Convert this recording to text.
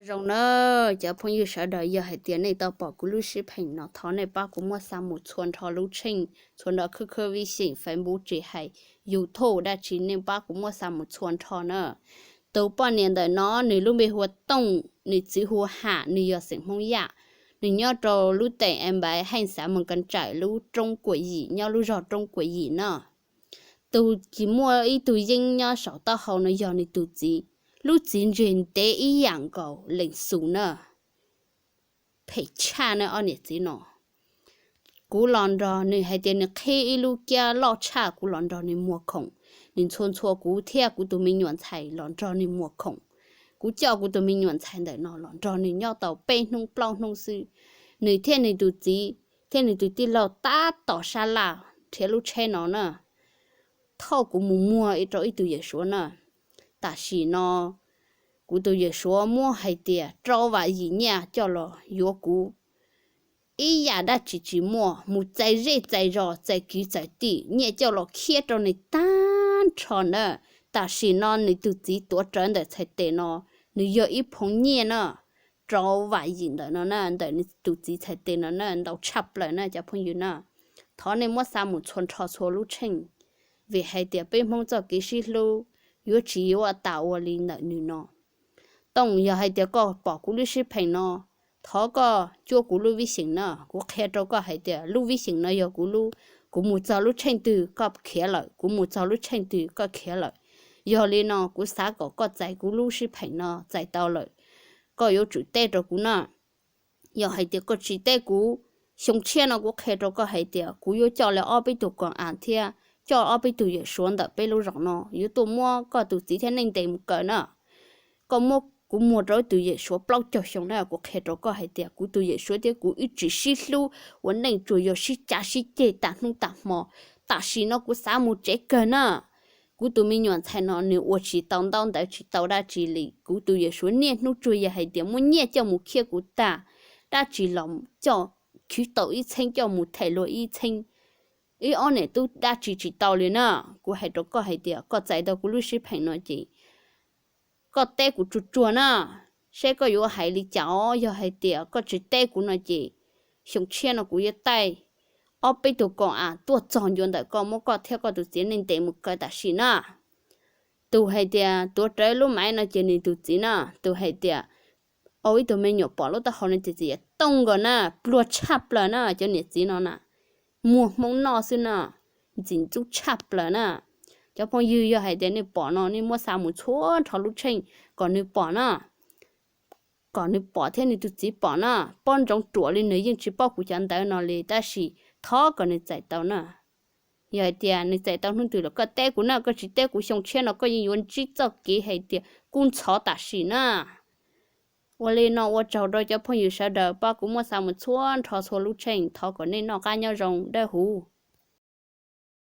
rồi nó giờ phong như sợ đời giờ hay tiền này tao bỏ cú lúc ship hình nó thọ này ba cú mua sang một chuồn thọ lúc trình chuồn đó cứ vi sinh phải bố trí hay dù thô đã chỉ nên ba cú mua sang một chuồn thọ nữa tàu bao年的nó你lúc bị hoạt động你只活hạ你giờ sinh phong ya你nhớ cho lúc tệ em bé hay sao mình cần trải lúc trong quỷ gì nhau lúc rồi trong quỷ gì nữa tàu chỉ mua ít tàu dân nhau sợ tao hậu nó giờ ni tàu gì lúc chính人得一样个领数呢，陪cha呢安尼子喏，古人着你还得你开一路家老cha古人着你莫空，你村错古天古都没原菜，人着你莫空，古叫古都没原菜的喏，人着你要到背弄包弄事，你天你都知，天你都知老大倒沙拉，铁路车喏呢，套古mua一着一都也说呢。但是呢，古都也说莫还得找话一年叫了药古，一夜的只莫，木在热在热在居在地，你叫了开着你单长呢，但是呢，你都自多赚的才对呢，你有一碰年呢，找话一的呢，等你都自才对呢，到差不了呢，交朋友呢，他呢莫啥木穿插错路程，为还得被碰着几十路。有只有打我哩那女呢，当要还得个保护律师陪呢，他个做咕噜微信呢，我开着个还得录微信呢要咕噜，咕木走路程度个开了，咕木走路程度个开了，要哩呢，咕三个在咕噜是陪呢，在到了，个有主带着咕呢，要还得个只带咕，胸前呢我开着个还得，咕有叫了200多个安天。cho ở bên tụi xuống đợt bên lúa rong nó, yếu tố mua có tụi chỉ thế nên tìm cái nữa, có mua cũng mua rồi tụi xuống bao cho xong này có khai rồi có hay tiệt, cũng tụi xuống thì cũng ít chỉ xí lu, vấn đề chủ yếu xí trả xí chế tạm không tạm mò, tại xí nó cũng sao mua chế cái nữa, cũng tụi mình nhận thấy nó nếu ở chỉ tao để chỉ tao đã chỉ lý, cũng tụi xuống nhẹ nó chủ yếu hay tiệt muốn nhẹ cho một kia cũng ta, đã chỉ lòng cho khi tao ít thanh cho một thể loại ít thanh ý ông này tôi đã chỉ tao liền à, cô hay đó có hay tiệt, có chạy đâu cô lúc ship hành nói gì, có té của chuột chuột nè, sẽ có yếu hay lý cháu, yếu hay tiệt, có chỉ té của nói gì, xong chia nó của yếu tay, ở bên tụi con à, tôi chọn yon đấy con muốn có theo có tụi chỉ nên để một cái đặc sĩ nè, tụi hay tiệt, tụi trái lúc mai nó chỉ nên tụi chỉ nè, tụi hay tiệt, ôi tụi mình nhổ bỏ lúc ta học nên chỉ tông cái nè, bùa chắp lại nè, cho nên chỉ nó nè. Mua mong nó xin nè, chính chú chắp lại nè, cho phong yêu hay đến này bỏ nó, nên mua sao một chỗ thảo lúc trình, còn này bỏ nè, còn này bỏ thế này tụi chỉ bỏ nè, bọn trong chỗ lên này nhưng chỉ bỏ của chân tay nó lên, ta chỉ tháo còn này chạy tàu nè, giờ thì này chạy tàu không từ là cái tay của nó, cái chỉ tay của xong trên nó có những chỉ cho cái hay thì cũng khó ta chỉ nè. 我嘞呢，我找到交朋友说的，把古么啥么错，他错路程，他个那那干要用的乎。